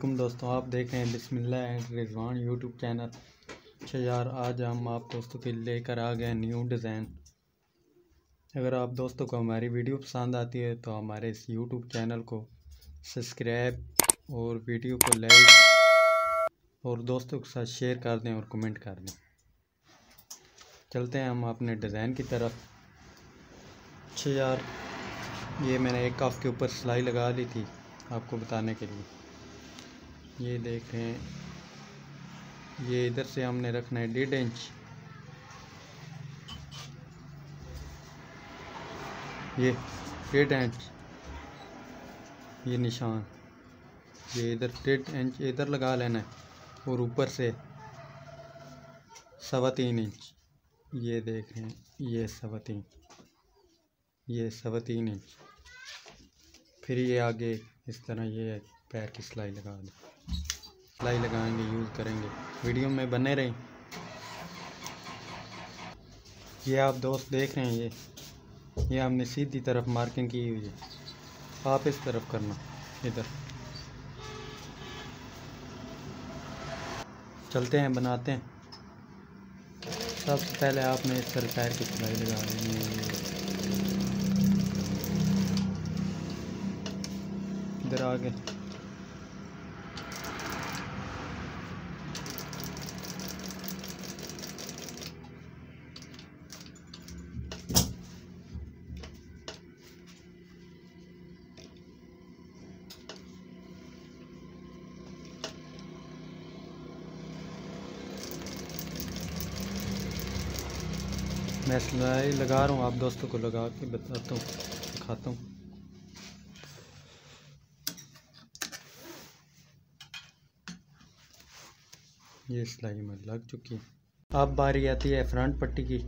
वालेकुम दोस्तों, आप देख रहे हैं बिस्मिल्लाह एंड रिजवान यूट्यूब चैनल। अच्छा यार, आज हम आप दोस्तों के लेकर आ गए न्यू डिज़ाइन। अगर आप दोस्तों को हमारी वीडियो पसंद आती है तो हमारे इस यूट्यूब चैनल को सब्सक्राइब और वीडियो को लाइक और दोस्तों के साथ शेयर कर दें और कमेंट कर दें। चलते हैं हम अपने डिज़ाइन की तरफ। अच्छा यार, ये मैंने एक काफ के ऊपर सिलाई लगा ली थी आपको बताने के लिए। ये देख रहे हैं, ये इधर से हमने रखना है 1.5 इंच। ये 1.5 इंच ये निशान, ये इधर 1.5 इंच इधर लगा लेना है और ऊपर से 3.25 इंच। ये देख रहे हैं, ये 3.25, ये 3.25 इंच। फिर ये आगे इस तरह ये पैर की सिलाई लगा दें। सिलाई लगाएंगे, यूज़ करेंगे, वीडियो में बने रहें। ये आप दोस्त देख रहे हैं, ये हमने सीधी तरफ मार्किंग की हुई है, आप इस तरफ करना। इधर चलते हैं, बनाते हैं। सबसे पहले आपने इस तरह पैर की सिलाई लगा देनी है। इधर आगे मैं सिलाई लगा रहा हूँ, आप दोस्तों को लगा के बताता हूँ, दिखाता हूँ। ये सिलाई में लग चुकी है। अब बारी आती है फ्रंट पट्टी की।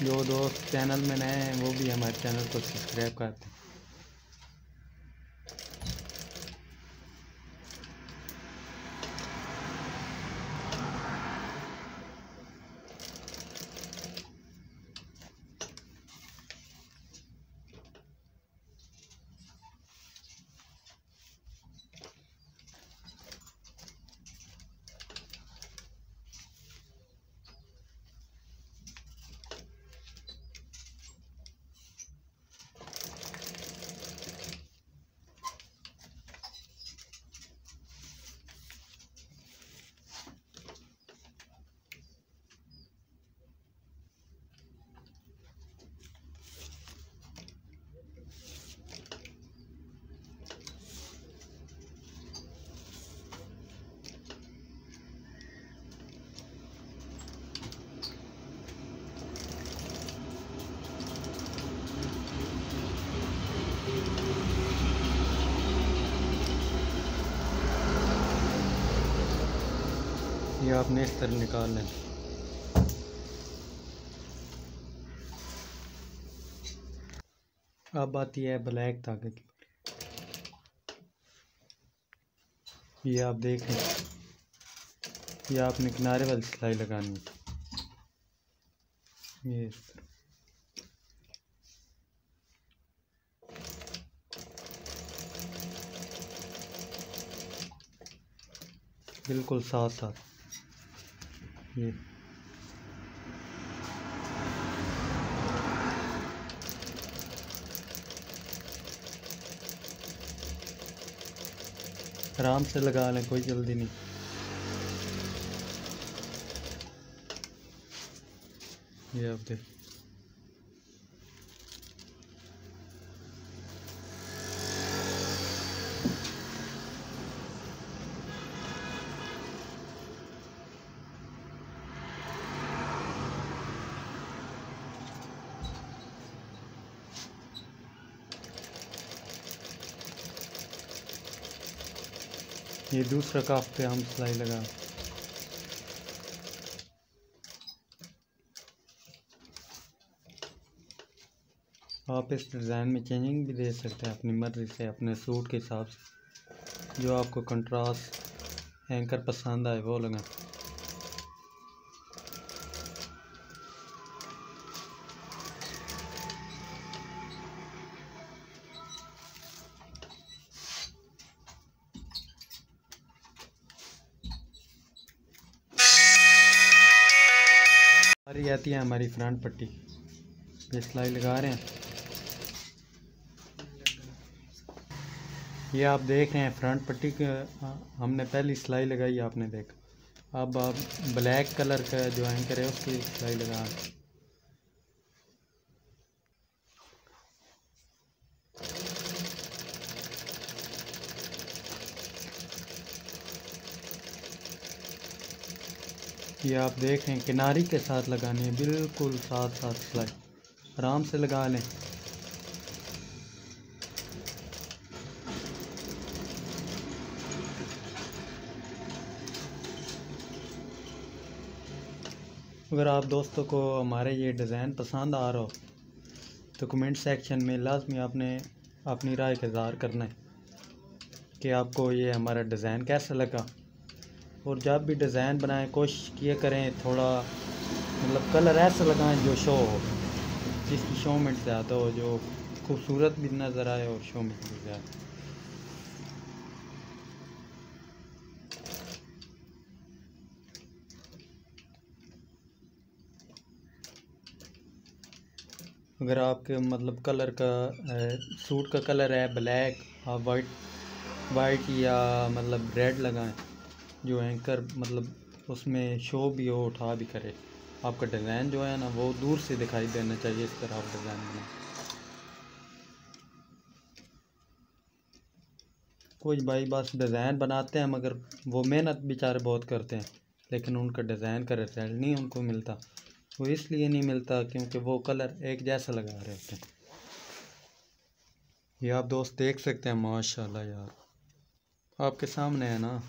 जो दोस्त चैनल में नए हैं वो भी हमारे चैनल को सब्सक्राइब करते हैं। ये आपने इस तरह निकाल लें। अब आती है ब्लैक धागे की। ये आप देखें, ये आपने किनारे वाली सिलाई लगानी है। ये इस तरह बिल्कुल साथ साथ। ये आराम से लगा लें, कोई जल्दी नहीं। ये आप देख, ये दूसरा काफ पे हम सिलाई लगा। आप इस डिज़ाइन में चेंजिंग भी दे सकते हैं अपनी मर्ज़ी से, अपने सूट के हिसाब से। जो आपको कंट्रास्ट एंकर पसंद आए वो लगाएं। आती है हमारी फ्रंट पट्टी। ये सिलाई लगा रहे हैं, ये आप देख रहे हैं फ्रंट पट्टी के हमने पहली सिलाई लगाई, आपने देखा। अब आप ब्लैक कलर का जो एंकर है उसकी सिलाई लगा। ये आप देख रहे हैं किनारी के साथ लगानी है, बिल्कुल साथ साथ सिलाई आराम से लगा लें। अगर आप दोस्तों को हमारे ये डिज़ाइन पसंद आ रहा हो तो कमेंट सेक्शन में लाजमी आपने अपनी राय का इज़हार करना है कि आपको ये हमारा डिज़ाइन कैसा लगा। और जब भी डिज़ाइन बनाएं कोशिश किया करें थोड़ा मतलब कलर ऐसा लगाएं जो शो हो, जिसकी शो में ज़्यादा हो, जो खूबसूरत भी नज़र आए और शो में भी ज़्यादा। अगर आपके मतलब कलर का सूट का कलर है ब्लैक, आप वाइट या मतलब रेड लगाएं जो एंकर मतलब उसमें शो भी हो, उठा भी करे। आपका डिज़ाइन जो है ना वो दूर से दिखाई देना चाहिए, इस तरह आप डिज़ाइन बनाएं। कुछ भाई बस डिज़ाइन बनाते हैं मगर वो मेहनत बेचारे बहुत करते हैं, लेकिन उनका डिज़ाइन का रिजल्ट नहीं उनको मिलता। वो इसलिए नहीं मिलता क्योंकि वो कलर एक जैसा लगा रहे होते हैं। ये आप दोस्त देख सकते हैं, माशाल्लाह यार आपके सामने है ना।